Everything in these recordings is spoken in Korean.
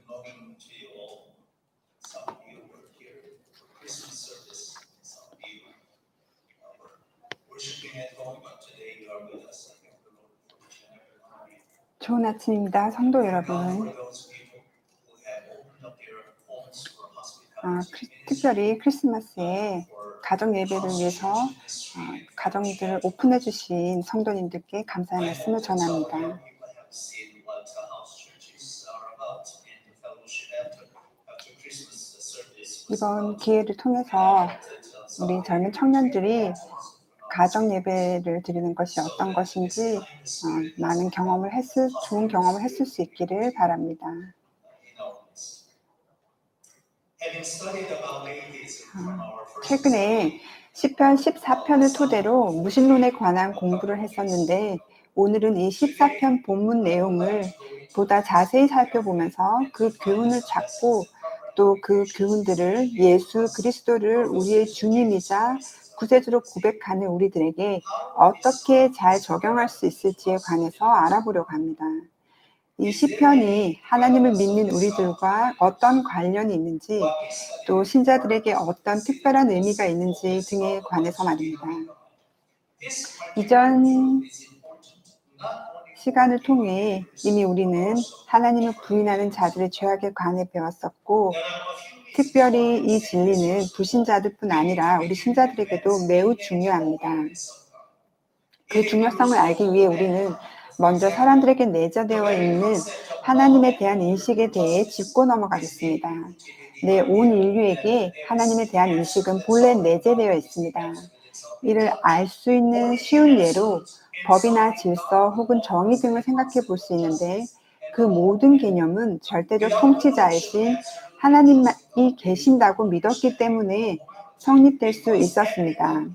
morning to you all. Some of you were here for Christmas service. Some of you were worshiping at home, but today you are with us. I thank the Lord for each and every one of you. 좋은 아침입니다, 성도 For 여러분. those people who have opened up their homes for hospitality 특별히 크리스마스에 가정 예배를 위해서 가정들을 오픈해 주신 성도님들께 감사의 말씀을 전합니다. 이번 기회를 통해서 우리 젊은 청년들이 가정 예배를 드리는 것이 어떤 것인지 많은 좋은 경험을 했을 수 있기를 바랍니다. 최근에 시편 14편을 토대로 무신론에 관한 공부를 했었는데 오늘은 이 14편 본문 내용을 보다 자세히 살펴보면서 그 교훈을 찾고 또 그 교훈들을 예수 그리스도를 우리의 주님이자 구세주로 고백하는 우리들에게 어떻게 잘 적용할 수 있을지에 관해서 알아보려고 합니다. 이 시편이 하나님을 믿는 우리들과 어떤 관련이 있는지 또 신자들에게 어떤 특별한 의미가 있는지 등에 관해서 말입니다. 이전 시간을 통해 이미 우리는 하나님을 부인하는 자들의 죄악에 관해 배웠었고 특별히 이 진리는 불신자들뿐 아니라 우리 신자들에게도 매우 중요합니다. 그 중요성을 알기 위해 우리는 먼저 사람들에게 내재되어 있는 하나님에 대한 인식에 대해 짚고 넘어가겠습니다. 온 인류에게 하나님에 대한 인식은 본래 내재되어 있습니다. 이를 알 수 있는 쉬운 예로 법이나 질서 혹은 정의 등을 생각해 볼 수 있는데 그 모든 개념은 절대적 통치자이신 하나님이 계신다고 믿었기 때문에 성립될 수 있었습니다.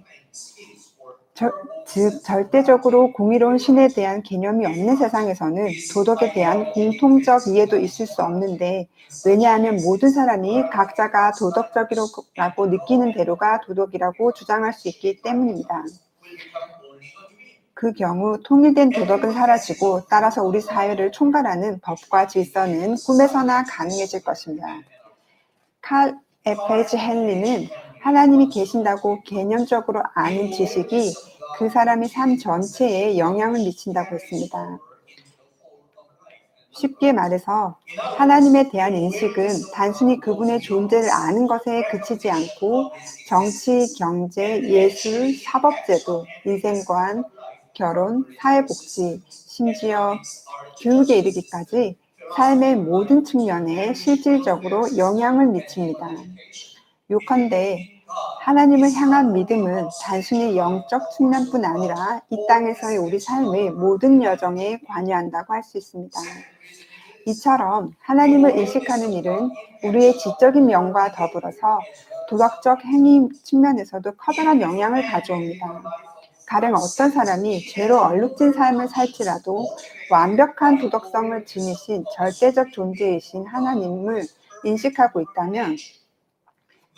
즉 절대적으로 공의로운 신에 대한 개념이 없는 세상에서는 도덕에 대한 공통적 이해도 있을 수 없는데 왜냐하면 모든 사람이 각자가 도덕적이라고 느끼는 대로가 도덕이라고 주장할 수 있기 때문입니다. 그 경우 통일된 도덕은 사라지고 따라서 우리 사회를 총괄하는 법과 질서는 꿈에서나 가능해질 것입니다. 칼 에페지 헨리는 하나님이 계신다고 개념적으로 아는 지식이 그 사람의 삶 전체에 영향을 미친다고 했습니다. 쉽게 말해서 하나님에 대한 인식은 단순히 그분의 존재를 아는 것에 그치지 않고 정치, 경제, 예술, 사법제도, 인생관, 결혼, 사회복지, 심지어 교육에 이르기까지 삶의 모든 측면에 실질적으로 영향을 미칩니다. 요컨대 하나님을 향한 믿음은 단순히 영적 측면뿐 아니라 이 땅에서의 우리 삶의 모든 여정에 관여한다고 할 수 있습니다. 이처럼 하나님을 인식하는 일은 우리의 지적인 면과 더불어서 도덕적 행위 측면에서도 커다란 영향을 가져옵니다. 가령 어떤 사람이 죄로 얼룩진 삶을 살지라도 완벽한 도덕성을 지니신 절대적 존재이신 하나님을 인식하고 있다면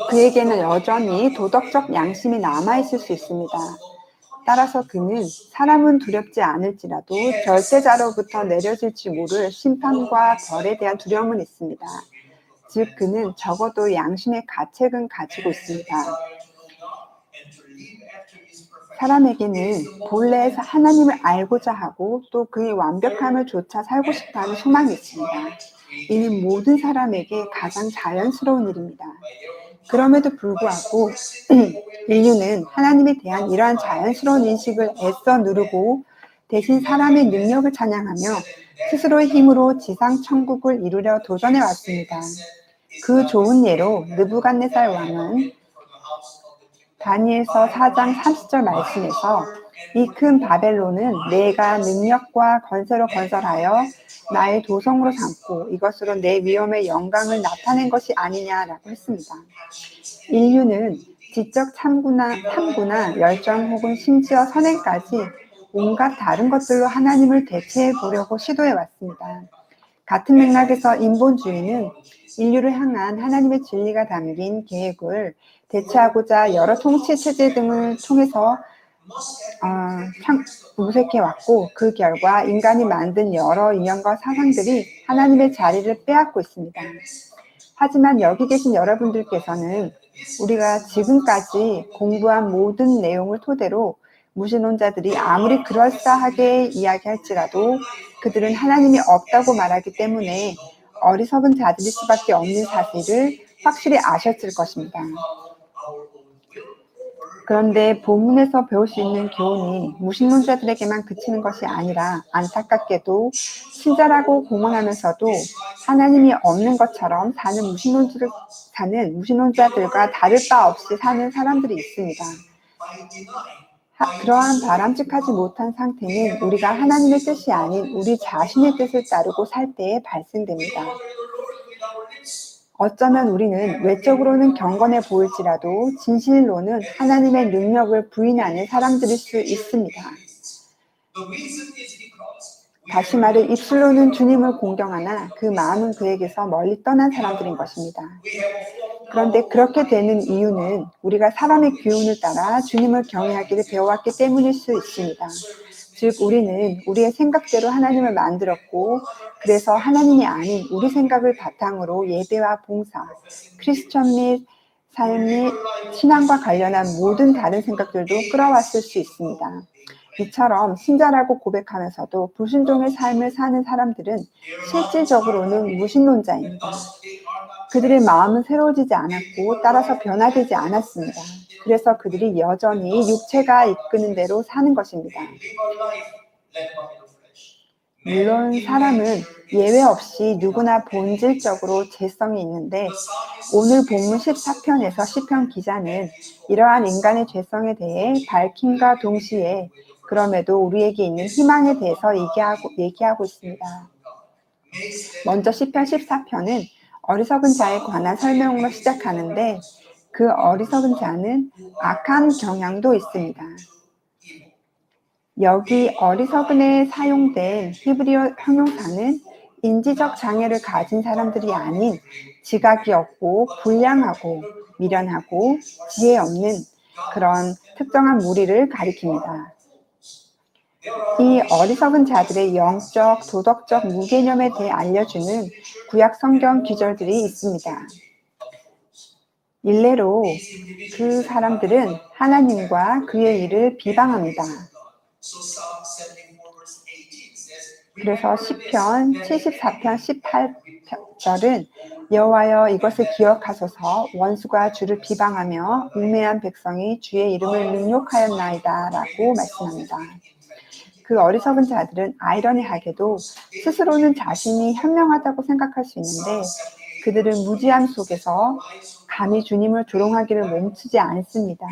그에게는 여전히 도덕적 양심이 남아있을 수 있습니다. 따라서 그는 사람은 두렵지 않을지라도 절대자로부터 내려질지 모를 심판과 벌에 대한 두려움은 있습니다. 즉 그는 적어도 양심의 가책은 가지고 있습니다. 사람에게는 본래 하나님을 알고자 하고 또 그의 완벽함을 조차 살고 싶다는 소망이 있습니다. 이는 모든 사람에게 가장 자연스러운 일입니다. 그럼에도 불구하고 인류는 하나님에 대한 이러한 자연스러운 인식을 애써 누르고 대신 사람의 능력을 찬양하며 스스로의 힘으로 지상 천국을 이루려 도전해 왔습니다. 그 좋은 예로 느부갓네살 왕은 다니엘서 4장 30절 말씀에서 이 큰 바벨론은 내가 능력과 권세로 건설하여 나의 도성으로 삼고 이것으로 내 위엄의 영광을 나타낸 것이 아니냐라고 했습니다. 인류는 지적 탐구나 열정 혹은 심지어 선행까지 온갖 다른 것들로 하나님을 대체해 보려고 시도해 왔습니다. 같은 맥락에서 인본주의는 인류를 향한 하나님의 진리가 담긴 계획을 대체하고자 여러 통치 체제 등을 통해서 무색해 왔고 그 결과 인간이 만든 여러 이념과 사상들이 하나님의 자리를 빼앗고 있습니다. 하지만 여기 계신 여러분들께서는 우리가 지금까지 공부한 모든 내용을 토대로 무신론자들이 아무리 그럴싸하게 이야기할지라도 그들은 하나님이 없다고 말하기 때문에 어리석은 자들일 수밖에 없는 사실을 확실히 아셨을 것입니다. 그런데 본문에서 배울 수 있는 교훈이 무신론자들에게만 그치는 것이 아니라 안타깝게도 친절하고 공헌하면서도 하나님이 없는 것처럼 사는 무신론자들과 다를 바 없이 사는 사람들이 있습니다. 그러한 바람직하지 못한 상태는 우리가 하나님의 뜻이 아닌 우리 자신의 뜻을 따르고 살 때에 발생됩니다. 어쩌면 우리는 외적으로는 경건해 보일지라도 진실로는 하나님의 능력을 부인하는 사람들일 수 있습니다. 다시 말해 입술로는 주님을 공경하나 그 마음은 그에게서 멀리 떠난 사람들인 것입니다. 그런데 그렇게 되는 이유는 우리가 사람의 기운을 따라 주님을 경외하기를 배워왔기 때문일 수 있습니다. 즉 우리는 우리의 생각대로 하나님을 만들었고 그래서 하나님이 아닌 우리 생각을 바탕으로 예배와 봉사, 크리스천 및 삶 및 신앙과 관련한 모든 다른 생각들도 끌어왔을 수 있습니다. 이처럼 신자라고 고백하면서도 불순종의 삶을 사는 사람들은 실질적으로는 무신론자입니다. 그들의 마음은 새로워지지 않았고 따라서 변화되지 않았습니다. 그래서 그들이 여전히 육체가 이끄는 대로 사는 것입니다. 물론 사람은 예외 없이 누구나 본질적으로 죄성이 있는데 오늘 본문 14편에서 시편 기자는 이러한 인간의 죄성에 대해 밝힘과 동시에 그럼에도 우리에게 있는 희망에 대해서 얘기하고 있습니다. 먼저 시편 14편은 어리석은 자에 관한 설명으로 시작하는데 그 어리석은 자는 악한 경향도 있습니다. 여기 어리석은에 사용된 히브리어 형용사는 인지적 장애를 가진 사람들이 아닌 지각이 없고 불량하고 미련하고 지혜 없는 그런 특정한 무리를 가리킵니다. 이 어리석은 자들의 영적, 도덕적 무개념에 대해 알려주는 구약 성경 구절들이 있습니다. 일례로 그 사람들은 하나님과 그의 일을 비방합니다. 그래서 시편 74편 18절은 여호와여 이것을 기억하소서 원수가 주를 비방하며 우매한 백성이 주의 이름을 능욕하였나이다 라고 말씀합니다. 그 어리석은 자들은 아이러니하게도 스스로는 자신이 현명하다고 생각할 수 있는데 그들은 무지함 속에서 감히 주님을 조롱하기를 멈추지 않습니다.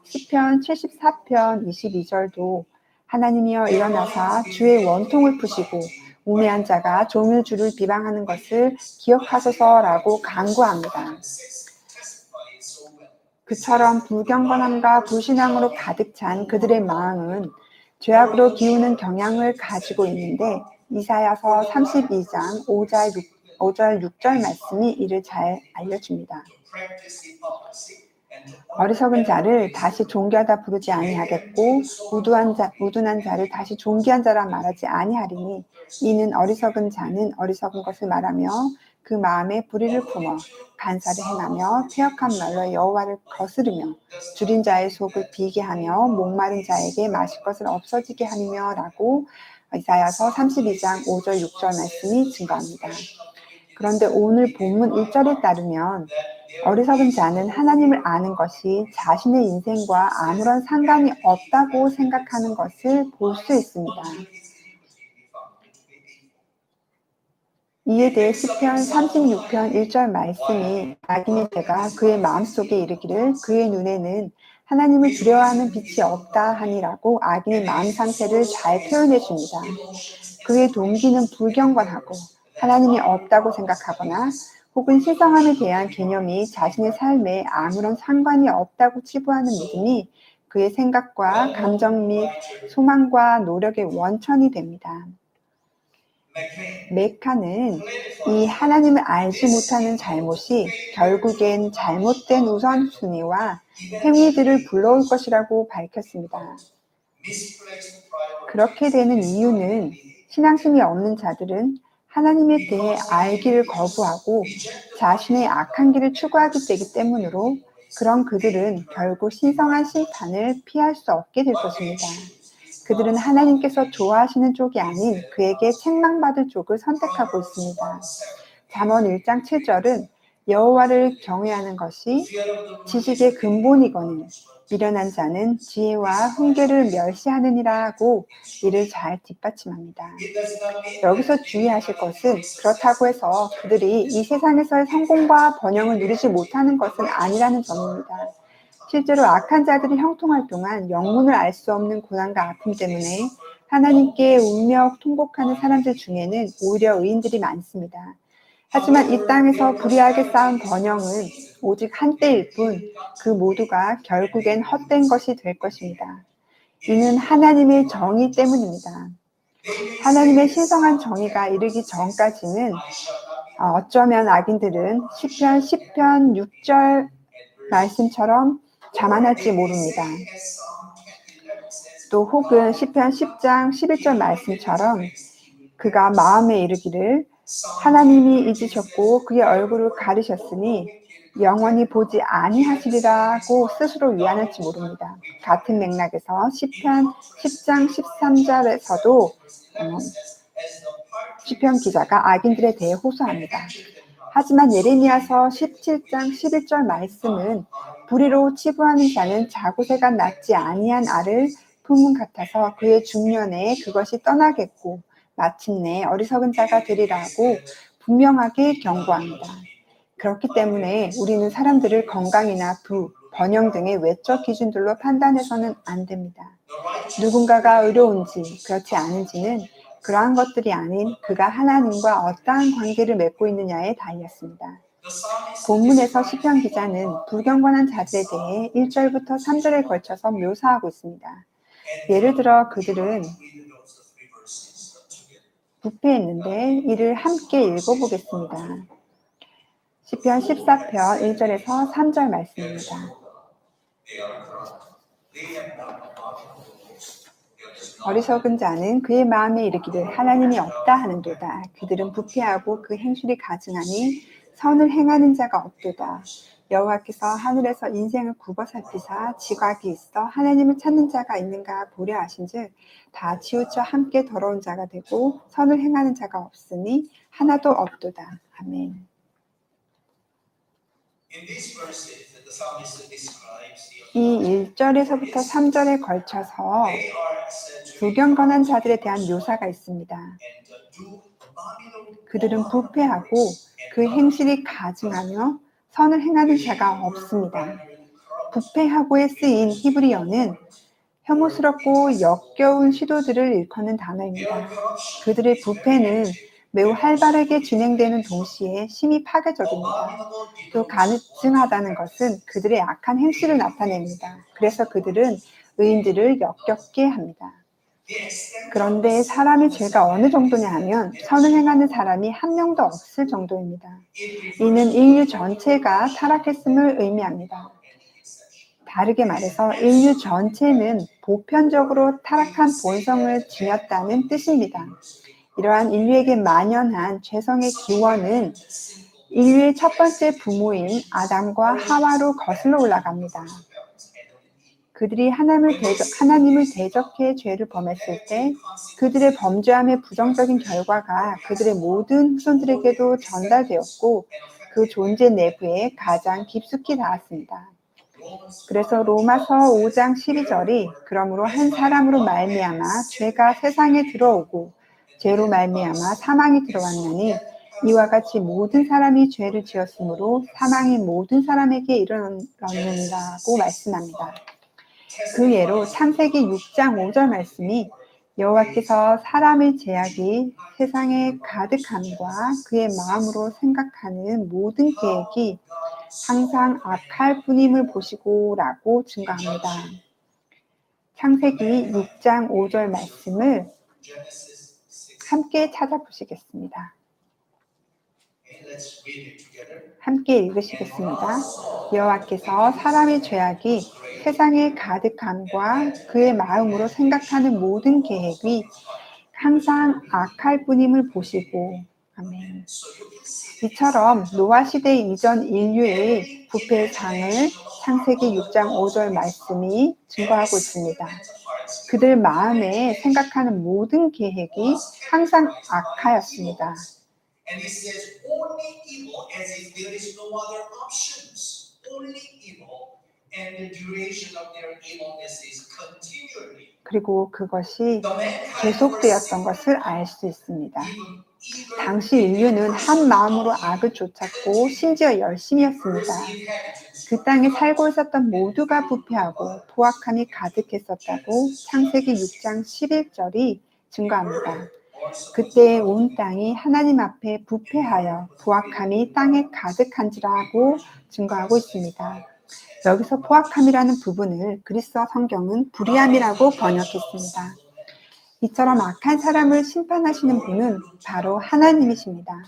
시편 74편 22절도 하나님이여 일어나사 주의 원통을 푸시고 우매한 자가 종일 주를 비방하는 것을 기억하소서라고 간구합니다. 그처럼 불경건함과 불신앙으로 가득 찬 그들의 마음은 죄악으로 기우는 경향을 가지고 있는데 이사야서 32장 5절 6절 말씀이 이를 잘 알려줍니다. 어리석은 자를 다시 존귀하다 부르지 아니하겠고 우둔한 자를 다시 존귀한 자라 말하지 아니하리니 이는 어리석은 자는 어리석은 것을 말하며 그 마음에 불의를 품어 간사를 행하며 퇴역한 말로 여호와를 거스르며 줄인 자의 속을 비게 하며 목마른 자에게 마실 것을 없어지게 하며 라고 이사야서 32장 5절 6절 말씀이 증거합니다. 그런데 오늘 본문 1절에 따르면 어리석은 자는 하나님을 아는 것이 자신의 인생과 아무런 상관이 없다고 생각하는 것을 볼 수 있습니다. 이에 대해 시편 36편 1절 말씀이 악인의 죄가 그의 마음속에 이르기를 그의 눈에는 하나님을 두려워하는 빛이 없다 하니라고 악인의 마음 상태를 잘 표현해 줍니다. 그의 동기는 불경건하고 하나님이 없다고 생각하거나 혹은 신성함에 대한 개념이 자신의 삶에 아무런 상관이 없다고 치부하는 믿음이 그의 생각과 감정 및 소망과 노력의 원천이 됩니다. 메카는 이 하나님을 알지 못하는 잘못이 결국엔 잘못된 우선순위와 행위들을 불러올 것이라고 밝혔습니다. 그렇게 되는 이유는 신앙심이 없는 자들은 하나님에 대해 알기를 거부하고 자신의 악한 길을 추구하기 되기 때문으로 그런 그들은 결국 신성한 심판을 피할 수 없게 될 것입니다. 그들은 하나님께서 좋아하시는 쪽이 아닌 그에게 책망받을 쪽을 선택하고 있습니다. 잠언 1장 7절은 여호와를 경외하는 것이 지식의 근본이거늘 미련한 자는 지혜와 훈계를 멸시하느니라고 이를 잘 뒷받침합니다. 여기서 주의하실 것은 그렇다고 해서 그들이 이 세상에서의 성공과 번영을 누리지 못하는 것은 아니라는 점입니다. 실제로 악한 자들이 형통할 동안 영문을 알 수 없는 고난과 아픔 때문에 하나님께 울며 통곡하는 사람들 중에는 오히려 의인들이 많습니다. 하지만 이 땅에서 불의하게 쌓은 번영은 오직 한때일 뿐 그 모두가 결국엔 헛된 것이 될 것입니다. 이는 하나님의 정의 때문입니다. 하나님의 신성한 정의가 이르기 전까지는 어쩌면 악인들은 시편 10편 6절 말씀처럼 자만할지 모릅니다. 또 혹은 시편 10장 11절 말씀처럼 그가 마음에 이르기를 하나님이 잊으셨고 그의 얼굴을 가리셨으니 영원히 보지 아니하시리라고 스스로 위안할지 모릅니다. 같은 맥락에서 시편 10장 13절에서도 시편 기자가 악인들에 대해 호소합니다. 하지만 예레미야서 17장 11절 말씀은 불의로 치부하는 자는 자고새가 낳지 아니한 알을 품은 같아서 그의 중년에 그것이 떠나겠고 마침내 어리석은 자가 되리라고 분명하게 경고합니다. 그렇기 때문에 우리는 사람들을 건강이나 부, 번영 등의 외적 기준들로 판단해서는 안 됩니다. 누군가가 의로운지 그렇지 않은지는 그러한 것들이 아닌 그가 하나님과 어떠한 관계를 맺고 있느냐에 달렸습니다. 본문에서 시편 기자는 불경건한 자들에 대해 1절부터 3절에 걸쳐서 묘사하고 있습니다. 예를 들어 그들은 부패했는데 이를 함께 읽어보겠습니다. 시편 14편 1절에서 3절 말씀입니다. 어리석은 자는 그의 마음에 이르기를 하나님이 없다 하는도다. 그들은 부패하고 그 행실이 가증하니 선을 행하는 자가 없도다. 여호와께서 하늘에서 인생을 굽어 살피사 지각이 있어 하나님을 찾는 자가 있는가 보려 하신즉 다 치우쳐 함께 더러운 자가 되고 선을 행하는 자가 없으니 하나도 없도다. 아멘. 이 1절에서부터 3절에 걸쳐서 불경건한 자들에 대한 묘사가 있습니다. 그들은 부패하고 그 행실이 가증하며 선을 행하는 자가 없습니다. 부패하고에 쓰인 히브리어는 혐오스럽고 역겨운 시도들을 일컫는 단어입니다. 그들의 부패는 매우 활발하게 진행되는 동시에 심히 파괴적입니다. 또 가증하다는 것은 그들의 악한 행실을 나타냅니다. 그래서 그들은 의인들을 역겹게 합니다. 그런데 사람의 죄가 어느 정도냐 하면 선을 행하는 사람이 한 명도 없을 정도입니다. 이는 인류 전체가 타락했음을 의미합니다. 다르게 말해서 인류 전체는 보편적으로 타락한 본성을 지녔다는 뜻입니다. 이러한 인류에게 만연한 죄성의 기원은 인류의 첫 번째 부모인 아담과 하와로 거슬러 올라갑니다. 그들이 하나님을 대적해 죄를 범했을 때 그들의 범죄함의 부정적인 결과가 그들의 모든 후손들에게도 전달되었고 그 존재 내부에 가장 깊숙이 닿았습니다. 그래서 로마서 5장 12절이 그러므로 한 사람으로 말미암아 죄가 세상에 들어오고 죄로 말미암아 사망이 들어왔나니 이와 같이 모든 사람이 죄를 지었으므로 사망이 모든 사람에게 이르렀느니라고 말씀합니다. 그 예로 창세기 6장 5절 말씀이 여호와께서 사람의 죄악이 세상에 가득함과 그의 마음으로 생각하는 모든 계획이 항상 악할 뿐임을 보시고 라고 증거합니다. 창세기 6장 5절 말씀을 함께 찾아보시겠습니다. Okay, let's read it together. 함께 읽으시겠습니다. 여호와께서 사람의 죄악이 세상에 가득함과 그의 마음으로 생각하는 모든 계획이 항상 악할 뿐임을 보시고, 아멘. So you can see 이처럼 노아 시대 이전 인류의 부패의 상을 창세기 6장 5절 말씀이 증거하고 있습니다. 그들 마음에 생각하는 모든 계획이 항상 악하였습니다. And he says only evil as if there is no other options. Only evil and the duration of their evilness is continually. 그리고 그것이 The mankind 계속되었던 것을 알 수 있습니다. even 당시 인류는 한 마음으로 악을 쫓았고 심지어 열심이었습니다. 그 땅에 살고 있었던 모두가 부패하고 포악함이 가득했었다고 창세기 6장 11절이 증거합니다. 그때 온 땅이 하나님 앞에 부패하여 포악함이 땅에 가득한지라고 증거하고 있습니다. 여기서 포악함이라는 부분을 그리스어 성경은 불의함이라고 번역했습니다. 이처럼 악한 사람을 심판하시는 분은 바로 하나님이십니다.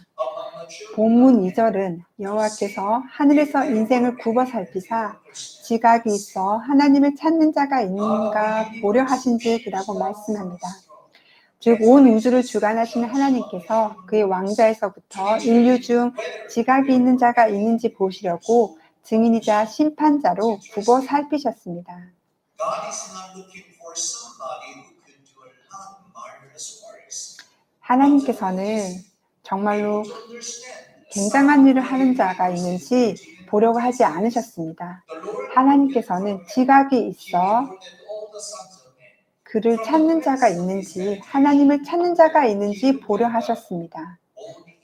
본문 2절은 여호와께서 하늘에서 인생을 굽어 살피사 지각이 있어 하나님을 찾는 자가 있는가 보려 하신지라고 말씀합니다. 즉 온 우주를 주관하시는 하나님께서 그의 왕자에서부터 인류 중 지각이 있는 자가 있는지 보시려고 증인이자 심판자로 굽어 살피셨습니다. God is not looking for somebody who could do a lot of marvelous works. 하나님께서는 정말로 굉장한 일을 하는 자가 있는지 보려고 하지 않으셨습니다. 하나님께서는 지각이 있어 그를 찾는 자가 있는지, 하나님을 찾는 자가 있는지 보려 하셨습니다.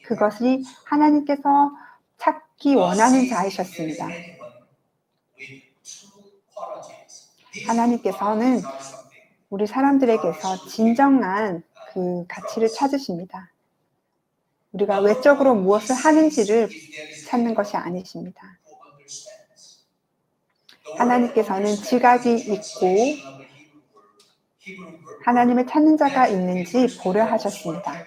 그것이 하나님께서 찾기 원하는 자이셨습니다. 하나님께서는 우리 사람들에게서 진정한 그 가치를 찾으십니다. 우리가 외적으로 무엇을 하는지를 찾는 것이 아니십니다. 하나님께서는 지각이 있고 하나님을 찾는 자가 있는지 보려 하셨습니다.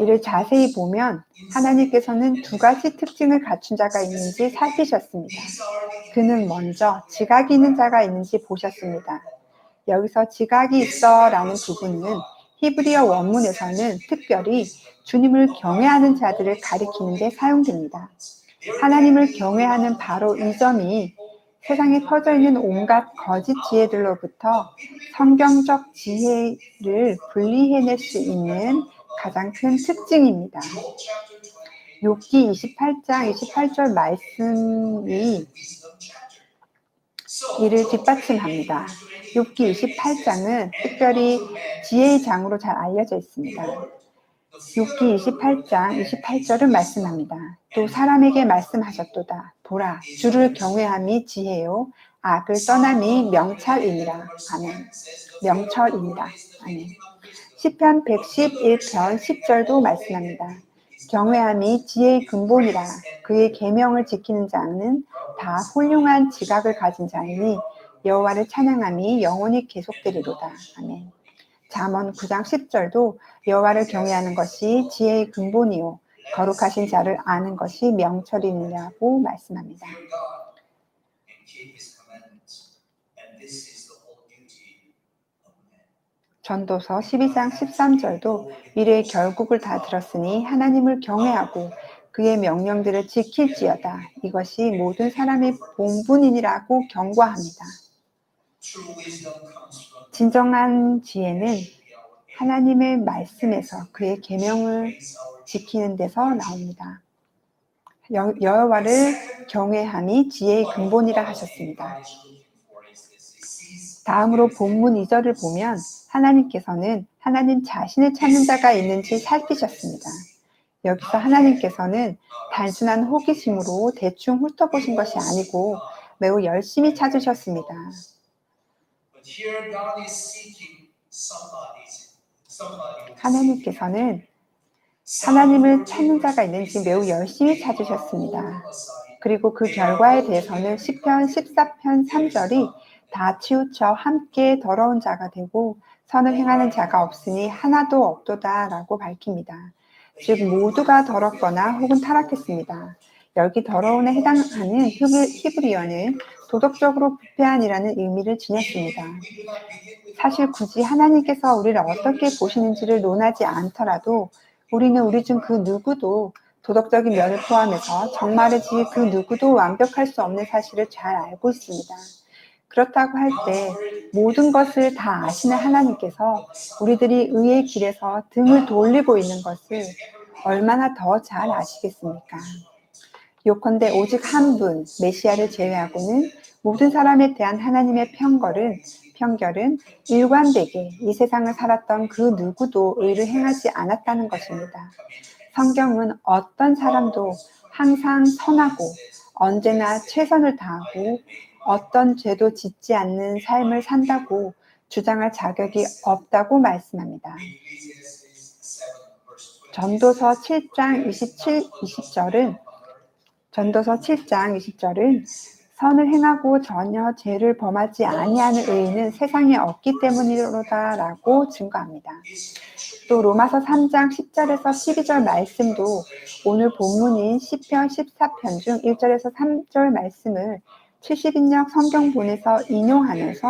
이를 자세히 보면 하나님께서는 두 가지 특징을 갖춘 자가 있는지 살피셨습니다. 그는 먼저 지각이 있는 자가 있는지 보셨습니다. 여기서 지각이 있어 라는 부분은 히브리어 원문에서는 특별히 주님을 경외하는 자들을 가리키는 데 사용됩니다. 하나님을 경외하는 바로 이 점이 세상에 퍼져 있는 온갖 거짓 지혜들로부터 성경적 지혜를 분리해낼 수 있는 가장 큰 특징입니다. 욥기 28장 28절 말씀이 이를 뒷받침합니다. 욥기 28장은 특별히 지혜의 장으로 잘 알려져 있습니다. 욥기 28장 28절은 말씀합니다. 또 사람에게 말씀하셨도다. 보라, 주를 경외함이 지혜요, 악을 떠남이 명철이니라. 아멘. 명철이니라. 아멘. 시편 111편 10절도 말씀합니다. 경외함이 지혜의 근본이라. 그의 계명을 지키는 자는 다 훌륭한 지각을 가진 자이니 여호와를 찬양함이 영원히 계속되리로다. 아멘. 잠언 9장 10절도 여호와를 경외하는 것이 지혜의 근본이요 거룩하신 자를 아는 것이 명철이니라고 말씀합니다. 전도서 12장 13절도 미래의 결국을 다 들었으니 하나님을 경외하고 그의 명령들을 지킬지어다. 이것이 모든 사람의 본분이니라고 경고합니다. 진정한 지혜는 하나님의 말씀에서 그의 계명을 지키는 데서 나옵니다. 여호와를 경외함이 지혜의 근본이라 하셨습니다. 다음으로 본문 2절을 보면 하나님께서는 하나님 자신을 찾는 자가 있는지 살피셨습니다. 여기서 하나님께서는 단순한 호기심으로 대충 훑어보신 것이 아니고 매우 열심히 찾으셨습니다. 하나님께서는 하나님을 찾는 자가 있는지 매우 열심히 찾으셨습니다. 그리고 그 결과에 대해서는 시편 14편 3절이 다 치우쳐 함께 더러운 자가 되고 선을 행하는 자가 없으니 하나도 없도다라고 밝힙니다. 즉 모두가 더럽거나 혹은 타락했습니다. 여기 더러움에 해당하는 히브리어는 도덕적으로 부패한이라는 의미를 지녔습니다. 사실 굳이 하나님께서 우리를 어떻게 보시는지를 논하지 않더라도 우리는 우리 중 그 누구도 도덕적인 면을 포함해서 정말이지 그 누구도 완벽할 수 없는 사실을 잘 알고 있습니다. 그렇다고 할 때 모든 것을 다 아시는 하나님께서 우리들이 의의 길에서 등을 돌리고 있는 것을 얼마나 더 잘 아시겠습니까? 요컨대 오직 한 분, 메시아를 제외하고는 모든 사람에 대한 하나님의 편결은 일관되게 이 세상을 살았던 그 누구도 의를 행하지 않았다는 것입니다. 성경은 어떤 사람도 항상 선하고 언제나 최선을 다하고 어떤 죄도 짓지 않는 삶을 산다고 주장할 자격이 없다고 말씀합니다. 전도서 7장 20절은 선을 행하고 전혀 죄를 범하지 아니하는 의인은 세상에 없기 때문이로다라고 증거합니다. 또 로마서 3장 10절에서 12절 말씀도 오늘 본문인 시편 14편 중 1절에서 3절 말씀을 70인역 성경본에서 인용하면서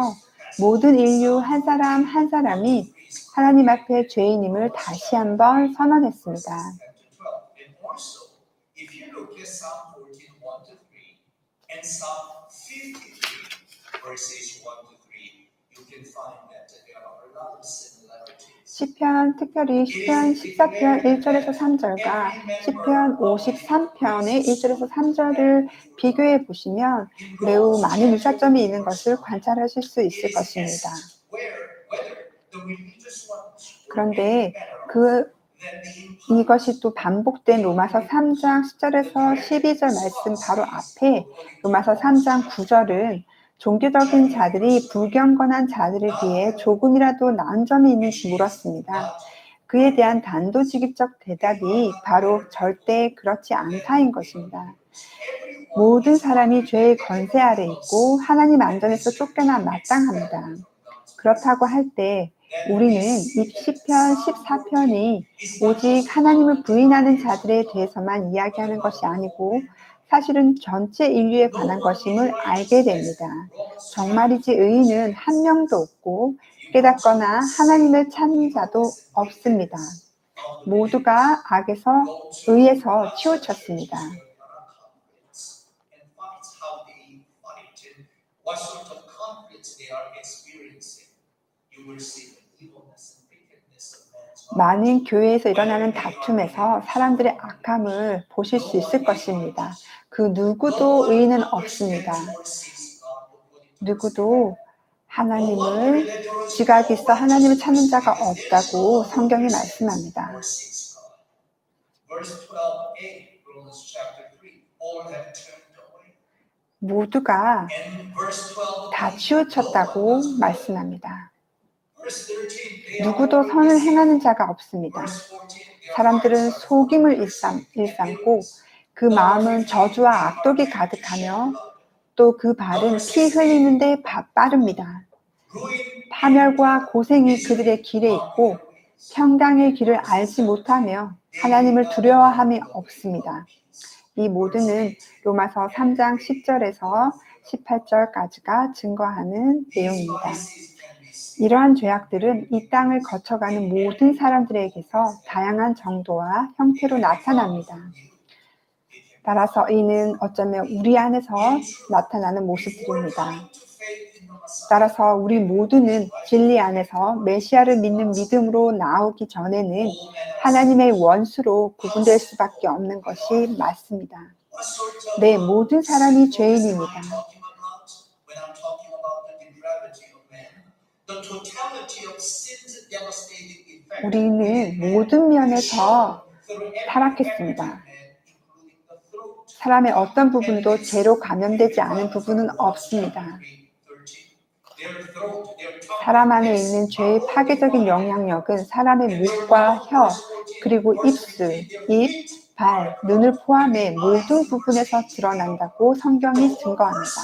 모든 인류 한 사람 한 사람이 하나님 앞에 죄인임을 다시 한번 선언했습니다. And Psalm 53, verses 1 to 3, you can find that there are a lot of similarities. 특별히 시편 14편 1절에서 3절과 시편 53편의 1절에서 3절을 비교해 보시면 매우 많은 유사점이 있는 것을 관찰하실 수 있을 것입니다. 그런데 이것이 또 반복된 로마서 3장 10절에서 12절 말씀 바로 앞에 로마서 3장 9절은 종교적인 자들이 불경건한 자들에 비해 조금이라도 나은 점이 있는지 물었습니다. 그에 대한 단도직입적 대답이 바로 절대 그렇지 않다인 것입니다. 모든 사람이 죄의 권세 아래 있고 하나님 안전에서 쫓겨나 마땅합니다. 그렇다고 할 때 우리는 이 시편 14편이 오직 하나님을 부인하는 자들에 대해서만 이야기하는 것이 아니고 사실은 전체 인류에 관한 것임을 알게 됩니다. 정말이지 의인은 한 명도 없고 깨닫거나 하나님을 찾는 자도 없습니다. 모두가 의에서 치우쳤습니다. 많은 교회에서 일어나는 다툼에서 사람들의 악함을 보실 수 있을 것입니다. 그 누구도 의인은 없습니다. 누구도 하나님을 지각이 있어 하나님을 찾는 자가 없다고 성경이 말씀합니다. 모두가 다 치우쳤다고 말씀합니다. 누구도 선을 행하는 자가 없습니다. 사람들은 속임을 일삼고 그 마음은 저주와 악독이 가득하며 또 그 발은 피 흘리는 데 빠릅니다. 파멸과 고생이 그들의 길에 있고 평강의 길을 알지 못하며 하나님을 두려워함이 없습니다. 이 모두는 로마서 3장 10절에서 18절까지가 증거하는 내용입니다. 이러한 죄악들은 이 땅을 거쳐가는 모든 사람들에게서 다양한 정도와 형태로 나타납니다. 따라서 이는 어쩌면 우리 안에서 나타나는 모습들입니다. 따라서 우리 모두는 진리 안에서 메시아를 믿는 믿음으로 나오기 전에는 하나님의 원수로 구분될 수밖에 없는 것이 맞습니다. 네, 모든 사람이 죄인입니다. 우리는 모든 면에서 타락했습니다. 사람의 어떤 부분도 죄로 감염되지 않은 부분은 없습니다. 사람 안에 있는 죄의 파괴적인 영향력은 사람의 목과 혀, 그리고 입술, 입, 발, 눈을 포함해 모든 부분에서 드러난다고 성경이 증거합니다.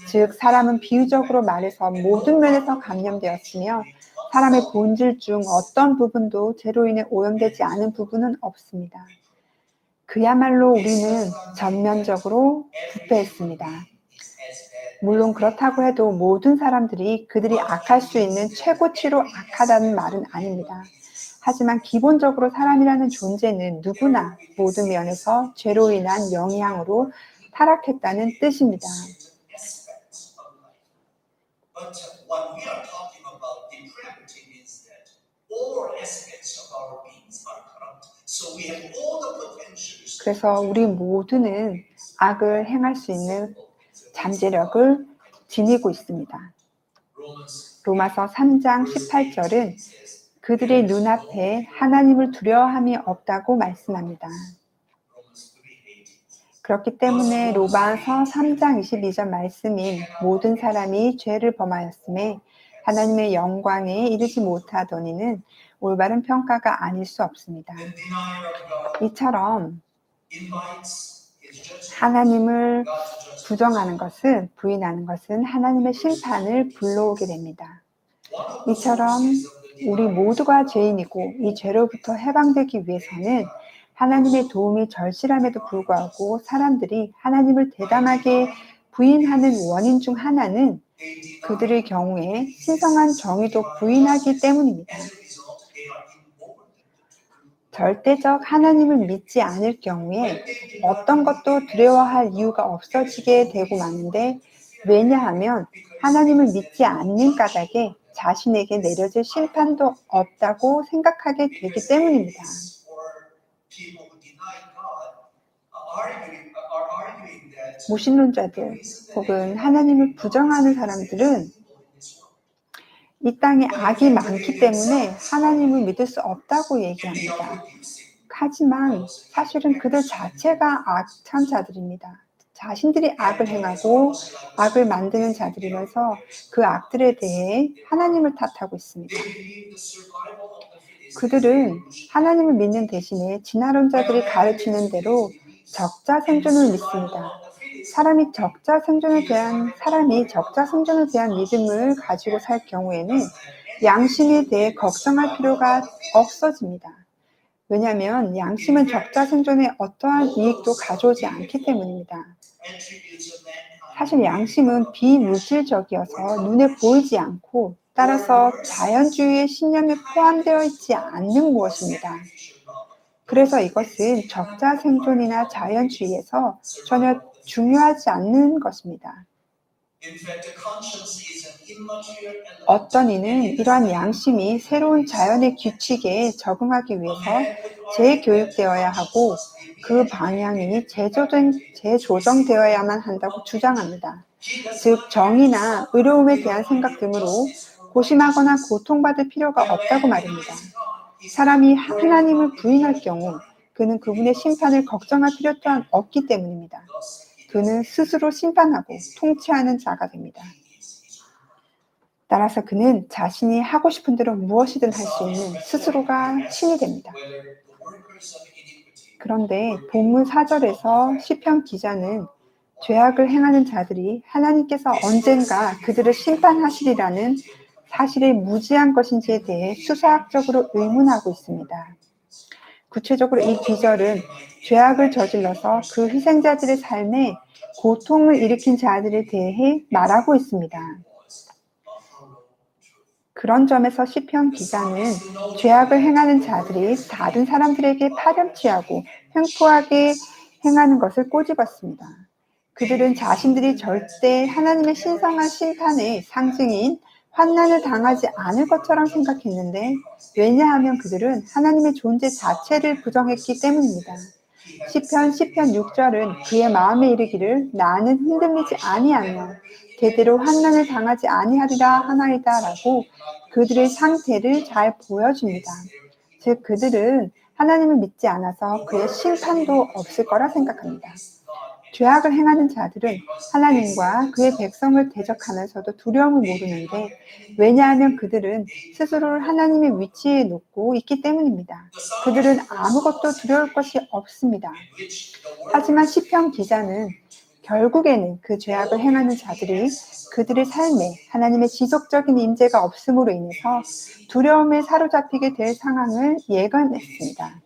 즉 사람은 비유적으로 말해서 모든 면에서 감염되었으며 사람의 본질 중 어떤 부분도 죄로 인해 오염되지 않은 부분은 없습니다. 그야말로 우리는 전면적으로 부패했습니다. 물론 그렇다고 해도 모든 사람들이 그들이 악할 수 있는 최고치로 악하다는 말은 아닙니다. 하지만 기본적으로 사람이라는 존재는 누구나 모든 면에서 죄로 인한 영향으로 타락했다는 뜻입니다. But what we are talking about depravity means that all aspects of our beings are corrupt. So we have all the potentials. 그래서 우리 모두는 악을 행할 수 있는 잠재력을 지니고 있습니다. 로마서 3장 18절은 그들의 눈앞에 하나님을 두려워함이 없다고 말씀합니다. 그렇기 때문에 로마서 3장 22절 말씀인 모든 사람이 죄를 범하였음에 하나님의 영광에 이르지 못하더니는 올바른 평가가 아닐 수 없습니다. 이처럼 하나님을 부정하는 것은, 부인하는 것은 하나님의 심판을 불러오게 됩니다. 이처럼 우리 모두가 죄인이고 이 죄로부터 해방되기 위해서는 하나님의 도움이 절실함에도 불구하고 사람들이 하나님을 대담하게 부인하는 원인 중 하나는 그들의 경우에 신성한 정의도 부인하기 때문입니다. 절대적 하나님을 믿지 않을 경우에 어떤 것도 두려워할 이유가 없어지게 되고 마는데, 왜냐하면 하나님을 믿지 않는 까닭에 자신에게 내려질 심판도 없다고 생각하게 되기 때문입니다. 무신론자들 혹은 하나님을 부정하는 사람들은 이 땅에 악이 많기 때문에 하나님을 믿을 수 없다고 얘기합니다. 하지만 사실은 그들 자체가 악한 자들입니다. 자신들이 악을 행하고 악을 만드는 자들이면서 그 악들에 대해 하나님을 탓하고 있습니다. 그들은 하나님을 믿는 대신에 진화론자들이 가르치는 대로 적자 생존을 믿습니다. 사람이 적자 생존에 대한 믿음을 가지고 살 경우에는 양심에 대해 걱정할 필요가 없어집니다. 왜냐하면 양심은 적자 생존에 어떠한 이익도 가져오지 않기 때문입니다. 사실 양심은 비물질적이어서 눈에 보이지 않고 따라서 자연주의의 신념에 포함되어 있지 않는 무엇입니다. 그래서 이것은 적자 생존이나 자연주의에서 전혀 중요하지 않는 것입니다. 어떤 이는 이러한 양심이 새로운 자연의 규칙에 적응하기 위해서 재교육되어야 하고 그 방향이 재조정되어야만 한다고 주장합니다. 즉 정의나 의로움에 대한 생각 등으로 고심하거나 고통받을 필요가 없다고 말입니다. 사람이 하나님을 부인할 경우 그는 그분의 심판을 걱정할 필요 또한 없기 때문입니다. 그는 스스로 심판하고 통치하는 자가 됩니다. 따라서 그는 자신이 하고 싶은 대로 무엇이든 할 수 있는 스스로가 신이 됩니다. 그런데 본문 4절에서 시편 기자는 죄악을 행하는 자들이 하나님께서 언젠가 그들을 심판하시리라는 사실이 무지한 것인지에 대해 수사학적으로 의문하고 있습니다. 구체적으로 이 기절은 죄악을 저질러서 그 희생자들의 삶에 고통을 일으킨 자들에 대해 말하고 있습니다. 그런 점에서 시편 기자는 죄악을 행하는 자들이 다른 사람들에게 파렴치하고 횡포하게 행하는 것을 꼬집었습니다. 그들은 자신들이 절대 하나님의 신성한 심판의 상징인 환난을 당하지 않을 것처럼 생각했는데, 왜냐하면 그들은 하나님의 존재 자체를 부정했기 때문입니다. 시편 6절은 그의 마음에 이르기를 나는 흔들리지 아니하며 대대로 환난을 당하지 아니하리라 하나이다 라고 그들의 상태를 잘 보여줍니다. 즉 그들은 하나님을 믿지 않아서 그의 심판도 없을 거라 생각합니다. 죄악을 행하는 자들은 하나님과 그의 백성을 대적하면서도 두려움을 모르는데, 왜냐하면 그들은 스스로를 하나님의 위치에 놓고 있기 때문입니다. 그들은 아무것도 두려울 것이 없습니다. 하지만 시편 기자는 결국에는 그 죄악을 행하는 자들이 그들의 삶에 하나님의 지속적인 임재가 없음으로 인해서 두려움에 사로잡히게 될 상황을 예견했습니다.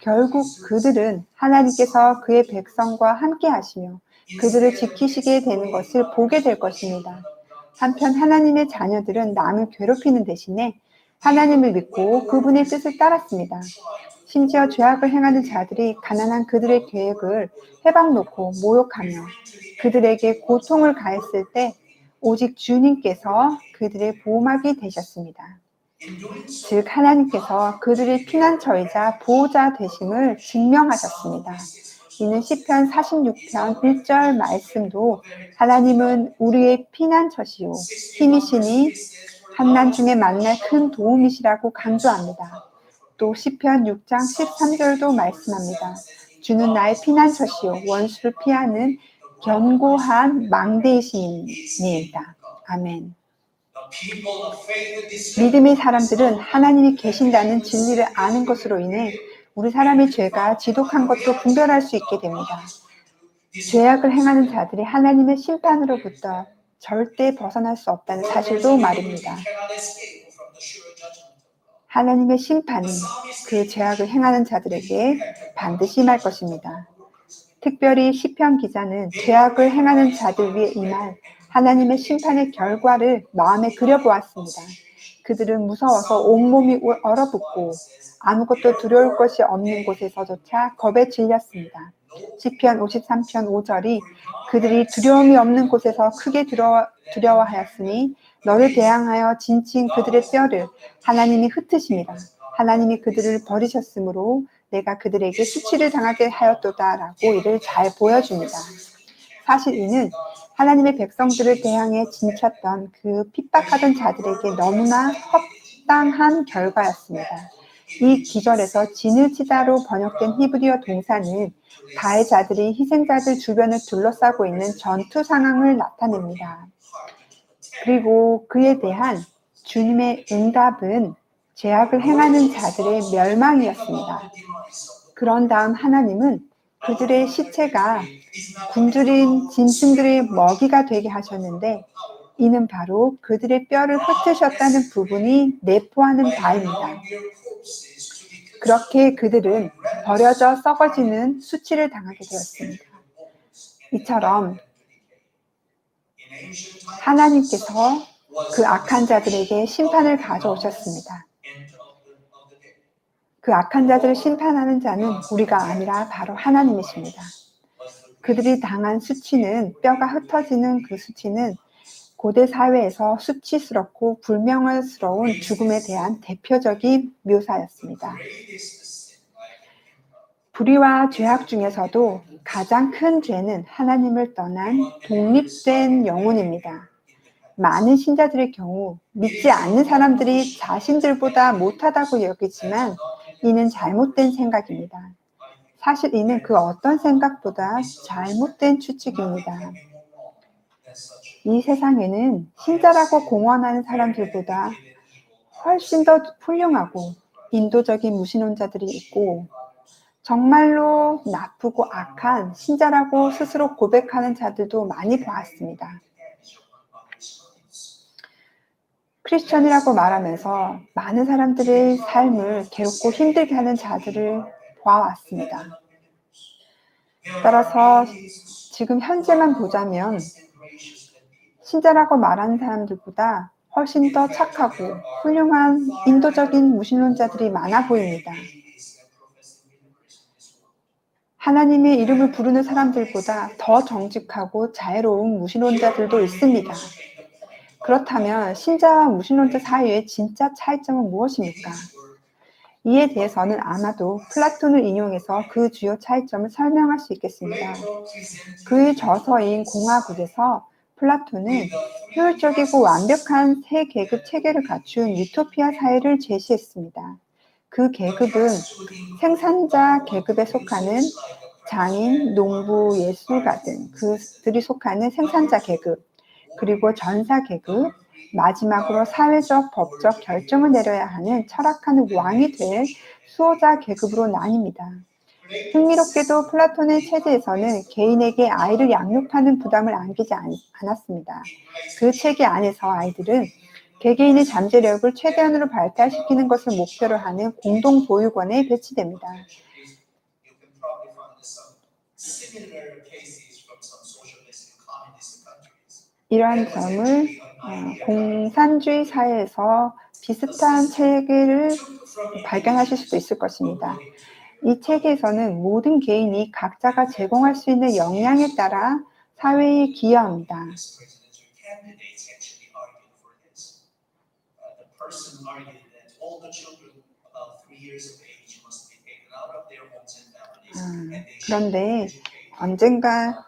결국 그들은 하나님께서 그의 백성과 함께 하시며 그들을 지키시게 되는 것을 보게 될 것입니다. 한편 하나님의 자녀들은 남을 괴롭히는 대신에 하나님을 믿고 그분의 뜻을 따랐습니다. 심지어 죄악을 행하는 자들이 가난한 그들의 계획을 해박놓고 모욕하며 그들에게 고통을 가했을 때 오직 주님께서 그들의 보호막이 되셨습니다. 즉 하나님께서 그들의 피난처이자 보호자 되심을 증명하셨습니다. 이는 시편 46편 1절 말씀도 하나님은 우리의 피난처시요 힘이시니 환난 중에 만날 큰 도움이시라고 강조합니다. 또 시편 6장 13절도 말씀합니다. 주는 나의 피난처시요 원수를 피하는 견고한 망대이시니이다. 아멘. 믿음의 사람들은 하나님이 계신다는 진리를 아는 것으로 인해 우리 사람의 죄가 지독한 것도 분별할 수 있게 됩니다. 죄악을 행하는 자들이 하나님의 심판으로부터 절대 벗어날 수 없다는 사실도 말입니다. 하나님의 심판은 그 죄악을 행하는 자들에게 반드시 임할 것입니다. 특별히 시편 기자는 죄악을 행하는 자들 위에 임할 하나님의 심판의 결과를 마음에 그려보았습니다. 그들은 무서워서 온몸이 얼어붙고 아무것도 두려울 것이 없는 곳에서조차 겁에 질렸습니다. 시편 53편 5절이 그들이 두려움이 없는 곳에서 크게 두려워하였으니 너를 대항하여 진친 그들의 뼈를 하나님이 흩으십니다. 하나님이 그들을 버리셨으므로 내가 그들에게 수치를 당하게 하였도다 라고 이를 잘 보여줍니다. 사실 이는 하나님의 백성들을 대항해 진쳤던 그 핍박하던 자들에게 너무나 합당한 결과였습니다. 이 기절에서 진을 치다로 번역된 히브리어 동사는 가해자들이 희생자들 주변을 둘러싸고 있는 전투 상황을 나타냅니다. 그리고 그에 대한 주님의 응답은 죄악을 행하는 자들의 멸망이었습니다. 그런 다음 하나님은 그들의 시체가 굶주린 짐승들의 먹이가 되게 하셨는데 이는 바로 그들의 뼈를 흩으셨다는 부분이 내포하는 바입니다. 그렇게 그들은 버려져 썩어지는 수치를 당하게 되었습니다. 이처럼 하나님께서 그 악한 자들에게 심판을 가져오셨습니다. 그 악한 자들을 심판하는 자는 우리가 아니라 바로 하나님이십니다. 그들이 당한 수치는 뼈가 흩어지는 그 수치는 고대 사회에서 수치스럽고 불명예스러운 죽음에 대한 대표적인 묘사였습니다. 불의와 죄악 중에서도 가장 큰 죄는 하나님을 떠난 독립된 영혼입니다. 많은 신자들의 경우 믿지 않는 사람들이 자신들보다 못하다고 여기지만 이는 잘못된 생각입니다. 사실 이는 그 어떤 생각보다 잘못된 추측입니다. 이 세상에는 신자라고 공언하는 사람들보다 훨씬 더 훌륭하고 인도적인 무신론자들이 있고 정말로 나쁘고 악한 신자라고 스스로 고백하는 자들도 많이 보았습니다. 크리스천이라고 말하면서 많은 사람들의 삶을 괴롭고 힘들게 하는 자들을 보아왔습니다. 따라서 지금 현재만 보자면 신자라고 말하는 사람들보다 훨씬 더 착하고 훌륭한 인도적인 무신론자들이 많아 보입니다. 하나님의 이름을 부르는 사람들보다 더 정직하고 자애로운 무신론자들도 있습니다. 그렇다면 신자와 무신론자 사이의 진짜 차이점은 무엇입니까? 이에 대해서는 아마도 플라톤을 인용해서 그 주요 차이점을 설명할 수 있겠습니다. 그의 저서인 공화국에서 플라톤은 효율적이고 완벽한 세 계급 체계를 갖춘 유토피아 사회를 제시했습니다. 그 계급은 생산자 계급에 속하는 장인, 농부, 예술가 등 그들이 속하는 생산자 계급, 그리고 전사 계급, 마지막으로 사회적, 법적 결정을 내려야 하는 철학하는 왕이 될 수호자 계급으로 나뉩니다. 흥미롭게도 플라톤의 체제에서는 개인에게 아이를 양육하는 부담을 안기지 않았습니다. 그 체계 안에서 아이들은 개개인의 잠재력을 최대한으로 발달시키는 것을 목표로 하는 공동 보육원에 배치됩니다. You can probably find some similar cases from some socialist and communist countries. 이러한 점을 공산주의 사회에서 비슷한 체계를 발견하실 수도 있을 것입니다. 이 체계에서는 모든 개인이 각자가 제공할 수 있는 역량에 따라 사회에 기여합니다. This presidential candidates actually argued for this. The person argued that all the children about 3 years of age must be taken out of their homes and families, and they should 그런데 be educated 언젠가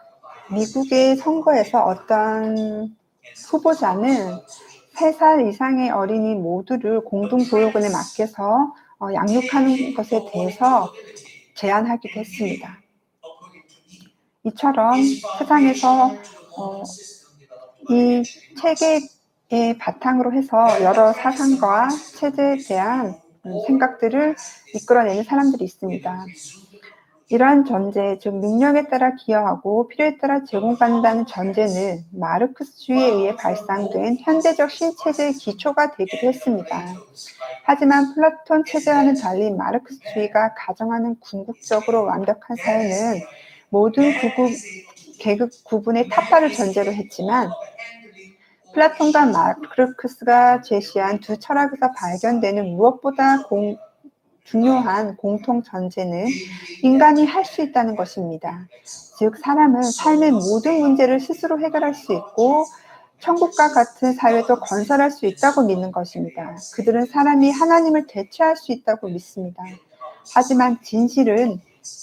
미국의 선거에서 어떤 후보자는 3살 이상의 어린이 모두를 공동보육원에 맡겨서 양육하는 것에 대해서 제안하기도 했습니다. 이처럼 세상에서 이 체계의 바탕으로 해서 여러 사상과 체제에 대한 생각들을 이끌어내는 사람들이 있습니다. 이러한 전제, 즉 능력에 따라 기여하고 필요에 따라 제공받는다는 전제는 마르크스주의에 의해 발상된 현대적 신체제의 기초가 되기도 했습니다. 하지만 플라톤 체제와는 달리 마르크스주의가 가정하는 궁극적으로 완벽한 사회는 모든 계급 구분의 타파를 전제로 했지만 플라톤과 마르크스가 제시한 두 철학에서 발견되는 무엇보다 중요한 공통 전제는 인간이 할 수 있다는 것입니다. 즉, 사람은 삶의 모든 문제를 스스로 해결할 수 있고 천국과 같은 사회도 건설할 수 있다고 믿는 것입니다. 그들은 사람이 하나님을 대체할 수 있다고 믿습니다. 하지만 진실은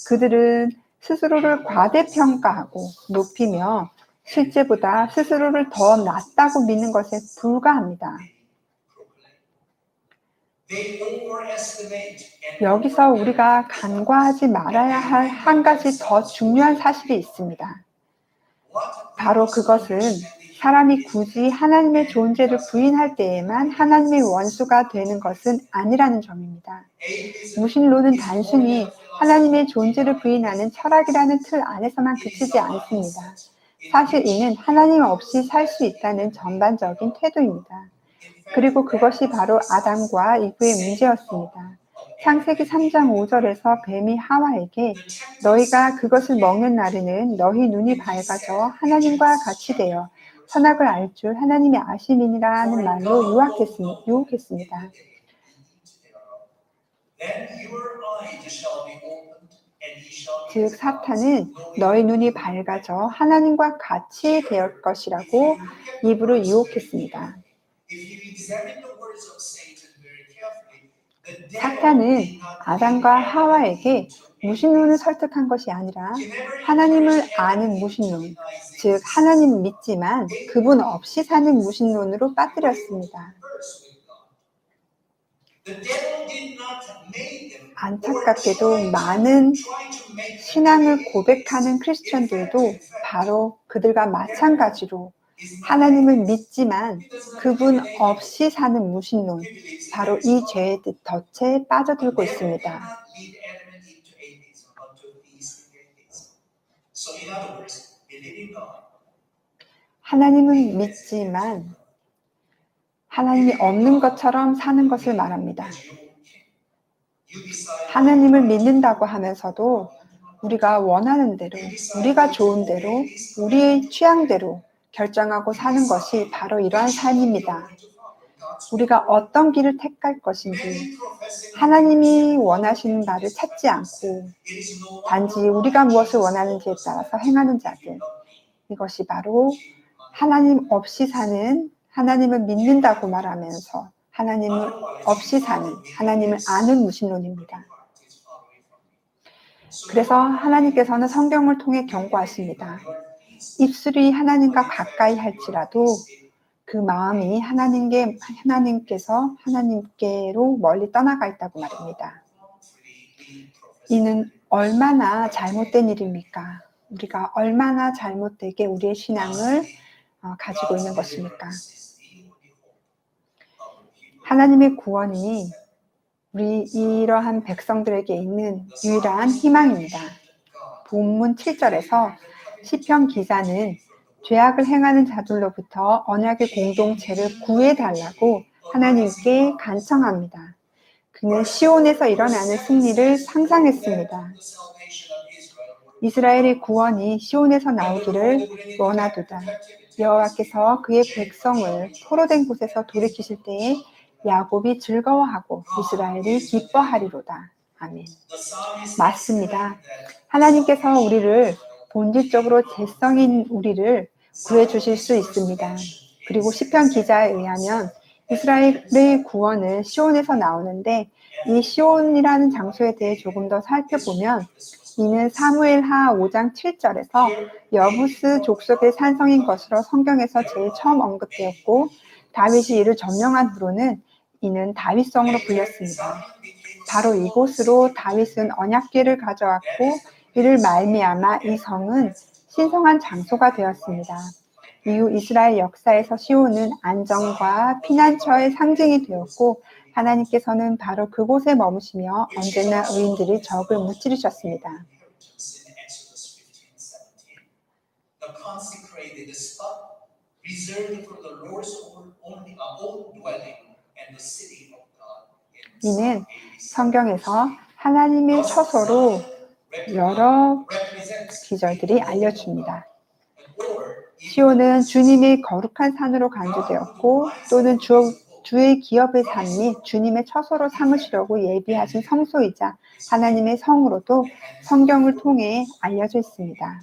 그들은 스스로를 과대평가하고 높이며 실제보다 스스로를 더 낫다고 믿는 것에 불과합니다. 여기서 우리가 간과하지 말아야 할 한 가지 더 중요한 사실이 있습니다. 바로 그것은 사람이 굳이 하나님의 존재를 부인할 때에만 하나님의 원수가 되는 것은 아니라는 점입니다. 무신론은 단순히 하나님의 존재를 부인하는 철학이라는 틀 안에서만 그치지 않습니다. 사실 이는 하나님 없이 살 수 있다는 전반적인 태도입니다. 그리고 그것이 바로 아담과 이브의 문제였습니다. 창세기 3장 5절에서 뱀이 하와에게 너희가 그것을 먹는 날에는 너희 눈이 밝아져 하나님과 같이 되어 선악을 알 줄 하나님이 아심이니라 하는 말로 유혹했습니다. 즉 사탄은 너희 눈이 밝아져 하나님과 같이 될 것이라고 입으로 유혹했습니다. 사탄은 아담과 하와에게 무신론을 설득한 것이 아니라 하나님을 아는 무신론, 즉 하나님을 믿지만 그분 없이 사는 무신론으로 빠뜨렸습니다. 안타깝게도 많은 신앙을 고백하는 크리스천들도 바로 그들과 마찬가지로 하나님을 믿지만 그분 없이 사는 무신론, 바로 이 죄의 덫에 빠져들고 있습니다. 하나님은 믿지만 하나님이 없는 것처럼 사는 것을 말합니다. 하나님을 믿는다고 하면서도 우리가 원하는 대로, 우리가 좋은 대로, 우리의 취향대로 결정하고 사는 것이 바로 이러한 삶입니다. 우리가 어떤 길을 택할 것인지 하나님이 원하시는 바를 찾지 않고 단지 우리가 무엇을 원하는지에 따라서 행하는 자들, 이것이 바로 하나님 없이 사는, 하나님을 믿는다고 말하면서 하나님을 없이 사는, 하나님을 아는 무신론입니다. 그래서 하나님께서는 성경을 통해 경고하십니다. 입술이 하나님과 가까이 할지라도 그 마음이 하나님께로 멀리 떠나가 있다고 말입니다. 이는 얼마나 잘못된 일입니까? 우리가 얼마나 잘못되게 우리의 신앙을 가지고 있는 것입니까? 하나님의 구원이 우리 이러한 백성들에게 있는 유일한 희망입니다. 본문 7절에서 시편 기자는 죄악을 행하는 자들로부터 언약의 공동체를 구해달라고 하나님께 간청합니다. 그는 시온에서 일어나는 승리를 상상했습니다. 이스라엘의 구원이 시온에서 나오기를 원하도다. 여호와께서 그의 백성을 포로된 곳에서 돌이키실 때에 야곱이 즐거워하고 이스라엘이 기뻐하리로다. 아멘. 맞습니다. 하나님께서 우리를 본질적으로 죄성인 우리를 구해주실 수 있습니다. 그리고 시편 기자에 의하면 이스라엘의 구원은 시온에서 나오는데 이 시온이라는 장소에 대해 조금 더 살펴보면 이는 사무엘하 5장 7절에서 여부스 족속의 산성인 것으로 성경에서 제일 처음 언급되었고 다윗이 이를 점령한 후로는 이는 다윗성으로 불렸습니다. 바로 이곳으로 다윗은 언약궤를 가져왔고 이를 말미암아 이 성은 신성한 장소가 되었습니다. 이후 이스라엘 역사에서 시온은 안정과 피난처의 상징이 되었고 하나님께서는 바로 그곳에 머무시며 언제나 의인들이 적을 무찌르셨습니다. 이는 성경에서 하나님의 처소로 여러 기절들이 알려줍니다. 시온은 주님의 거룩한 산으로 간주되었고 또는 주의 기업의 산 및 주님의 처소로 삼으시려고 예비하신 성소이자 하나님의 성으로도 성경을 통해 알려져 있습니다.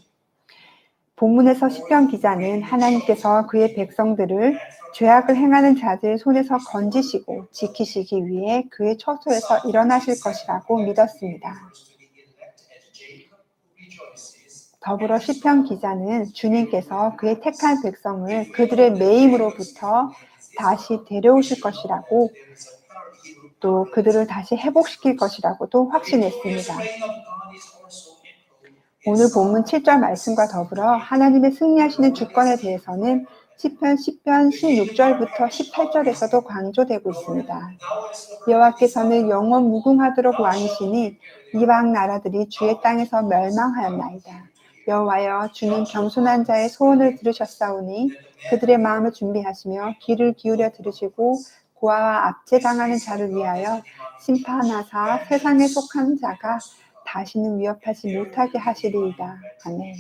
본문에서 시편 기자는 하나님께서 그의 백성들을 죄악을 행하는 자들의 손에서 건지시고 지키시기 위해 그의 처소에서 일어나실 것이라고 믿었습니다. 더불어 시편 기자는 주님께서 그의 택한 백성을 그들의 매임으로부터 다시 데려오실 것이라고 또 그들을 다시 회복시킬 것이라고도 확신했습니다. 오늘 본문 7절 말씀과 더불어 하나님의 승리하시는 주권에 대해서는 시편 16절부터 18절에서도 강조되고 있습니다. 여호와께서는 영원 무궁하도록 왕이시니 이방 나라들이 주의 땅에서 멸망하였나이다. 여호와여 주는 겸손한 자의 소원을 들으셨사오니 그들의 마음을 준비하시며 귀를 기울여 들으시고 고아와 압제당하는 자를 위하여 심판하사 세상에 속한 자가 다시는 위협하지 못하게 하시리이다. 아멘.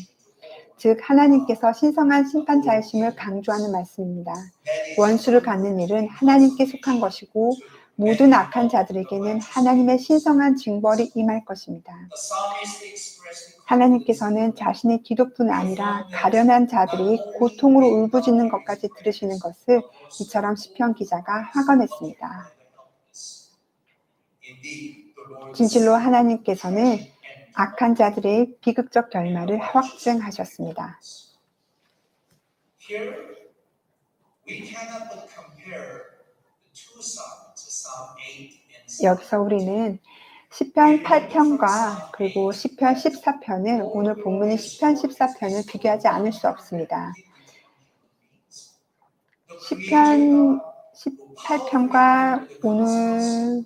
즉 하나님께서 신성한 심판자이심을 강조하는 말씀입니다. 원수를 갖는 일은 하나님께 속한 것이고 모든 악한 자들에게는 하나님의 신성한 징벌이 임할 것입니다. 하나님께서는 자신의 기도뿐 아니라 가련한 자들이 고통으로 울부짖는 것까지 들으시는 것을 이처럼 시편 기자가 확언했습니다. 진실로 하나님께서는 악한 자들의 비극적 결말을 확증하셨습니다. 여기서 우리는 시편 8편과 그리고 시편 14편을 오늘 본문인 시편 14편을 비교하지 않을 수 없습니다. 시편 18편과 오늘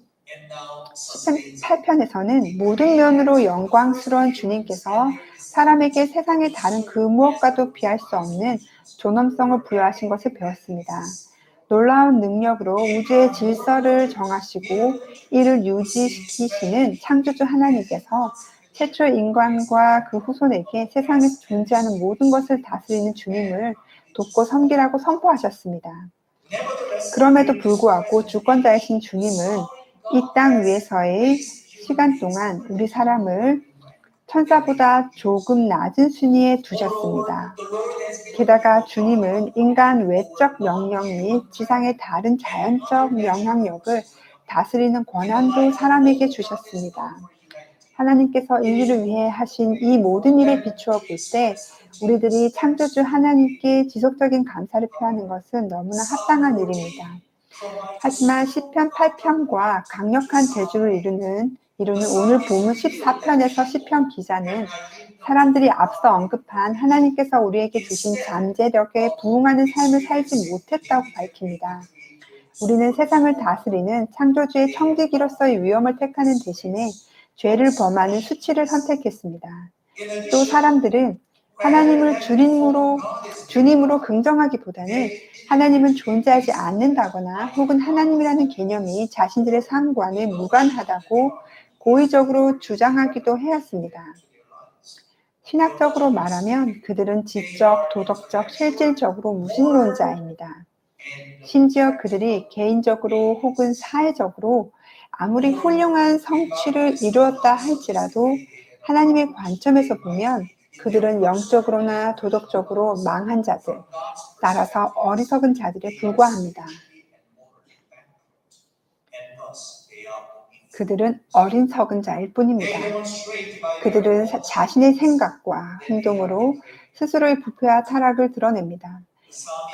시편 8편에서는 모든 면으로 영광스러운 주님께서 사람에게 세상의 다른 그 무엇과도 비할 수 없는 존엄성을 부여하신 것을 배웠습니다. 놀라운 능력으로 우주의 질서를 정하시고 이를 유지시키시는 창조주 하나님께서 최초 인간과 그 후손에게 세상에서 존재하는 모든 것을 다스리는 주님을 돕고 섬기라고 선포하셨습니다. 그럼에도 불구하고 주권자이신 주님은 이 땅 위에서의 시간 동안 우리 사람을 천사보다 조금 낮은 순위에 두셨습니다. 게다가 주님은 인간 외적 영역 및 지상의 다른 자연적 영향력을 다스리는 권한도 사람에게 주셨습니다. 하나님께서 인류를 위해 하신 이 모든 일에 비추어 볼 때 우리들이 창조주 하나님께 지속적인 감사를 표하는 것은 너무나 합당한 일입니다. 하지만 시편 8편과 강력한 재주를 이루는 오늘 본문 14편에서 시편 기자는 사람들이 앞서 언급한 하나님께서 우리에게 주신 잠재력에 부응하는 삶을 살지 못했다고 밝힙니다. 우리는 세상을 다스리는 창조주의 청지기로서의 위엄을 택하는 대신에 죄를 범하는 수치를 선택했습니다. 또 사람들은 하나님을 주님으로 긍정하기보다는 하나님은 존재하지 않는다거나 혹은 하나님이라는 개념이 자신들의 삶과는 무관하다고 고의적으로 주장하기도 해왔습니다. 신학적으로 말하면 그들은 지적, 도덕적, 실질적으로 무신론자입니다. 심지어 그들이 개인적으로 혹은 사회적으로 아무리 훌륭한 성취를 이루었다 할지라도 하나님의 관점에서 보면 그들은 영적으로나 도덕적으로 망한 자들, 따라서 어리석은 자들에 불과합니다. 그들은 어리석은 자일 뿐입니다. 그들은 자신의 생각과 행동으로 스스로의 부패와 타락을 드러냅니다.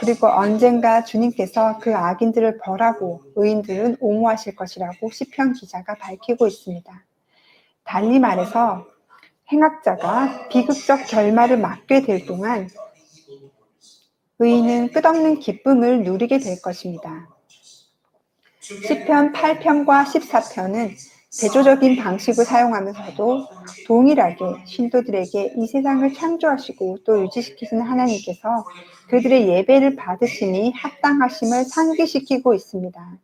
그리고 언젠가 주님께서 그 악인들을 벌하고 의인들은 옹호하실 것이라고 시편 기자가 밝히고 있습니다. 달리 말해서 행악자가 비극적 결말을 맞게 될 동안 의인은 끝없는 기쁨을 누리게 될 것입니다. 시편 8편과 14편은 대조적인 방식을 사용하면서도 동일하게 신도들에게 이 세상을 창조하시고 또 유지시키시는 하나님께서 그들의 예배를 받으심이 합당하심을 상기시키고 있습니다.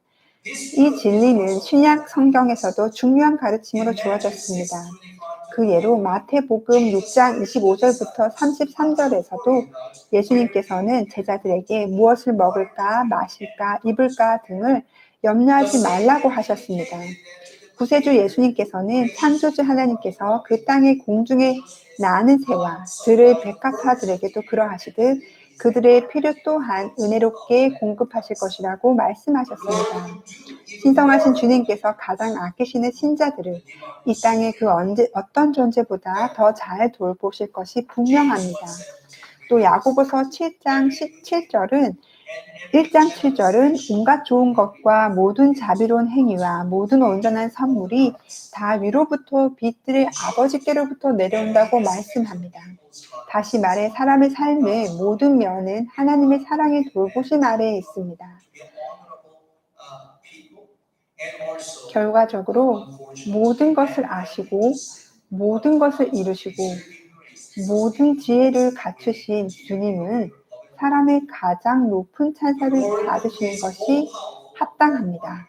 이 진리는 신약 성경에서도 중요한 가르침으로 주어졌습니다. 그 예로 마태복음 6장 25절부터 33절에서도 예수님께서는 제자들에게 무엇을 먹을까, 마실까, 입을까 등을 염려하지 말라고 하셨습니다. 구세주 예수님께서는 창조주 하나님께서 그 땅의 공중에 나는 새와 들의 백합화들에게도 그러하시듯 그들의 필요 또한 은혜롭게 공급하실 것이라고 말씀하셨습니다. 신성하신 주님께서 가장 아끼시는 신자들을 이 땅의 그 어떤 존재보다 더 잘 돌보실 것이 분명합니다. 또 야고보서 7장 17절은 1장 7절은 온갖 좋은 것과 모든 자비로운 행위와 모든 온전한 선물이 다 위로부터 빛들의 아버지께로부터 내려온다고 말씀합니다. 다시 말해 사람의 삶의 모든 면은 하나님의 사랑의 돌보심 아래에 있습니다. 결과적으로 모든 것을 아시고 모든 것을 이루시고 모든 지혜를 갖추신 주님은 사람의 가장 높은 찬사를 받으시는 것이 합당합니다.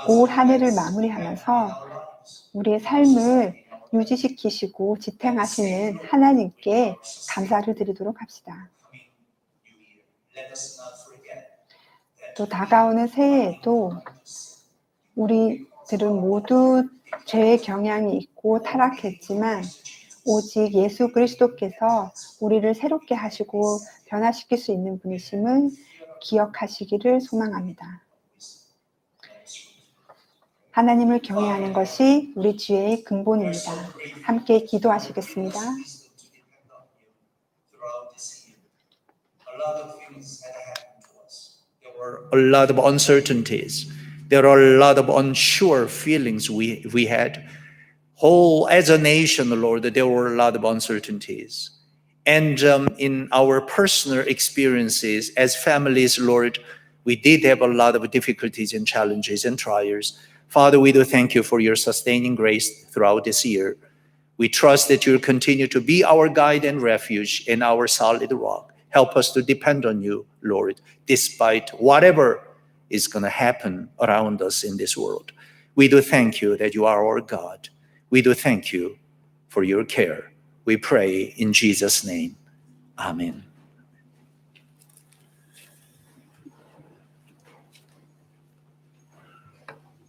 올 한 해를 마무리하면서 우리의 삶을 유지시키시고 지탱하시는 하나님께 감사를 드리도록 합시다. 또 다가오는 새해에도 우리들은 모두 죄의 경향이 있고 타락했지만 오직 예수 그리스도께서 우리를 새롭게 하시고 변화시킬 수 있는 분이심을 기억하시기를 소망합니다. 하나님을 경외하는 것이 우리 지혜의 근본입니다. 함께 기도하시겠습니다. A lot of uncertainties. There are a lot of unsure feelings we had. As a nation, Lord, there were a lot of uncertainties. And in our personal experiences as families, Lord, we did have a lot of difficulties and challenges and trials. Father, we do thank you for your sustaining grace throughout this year. We trust that you'll continue to be our guide and refuge and our solid rock. Help us to depend on you, Lord, despite whatever is going to happen around us in this world. We do thank you that you are our God. We do thank you for your care. We pray in Jesus' name. Amen.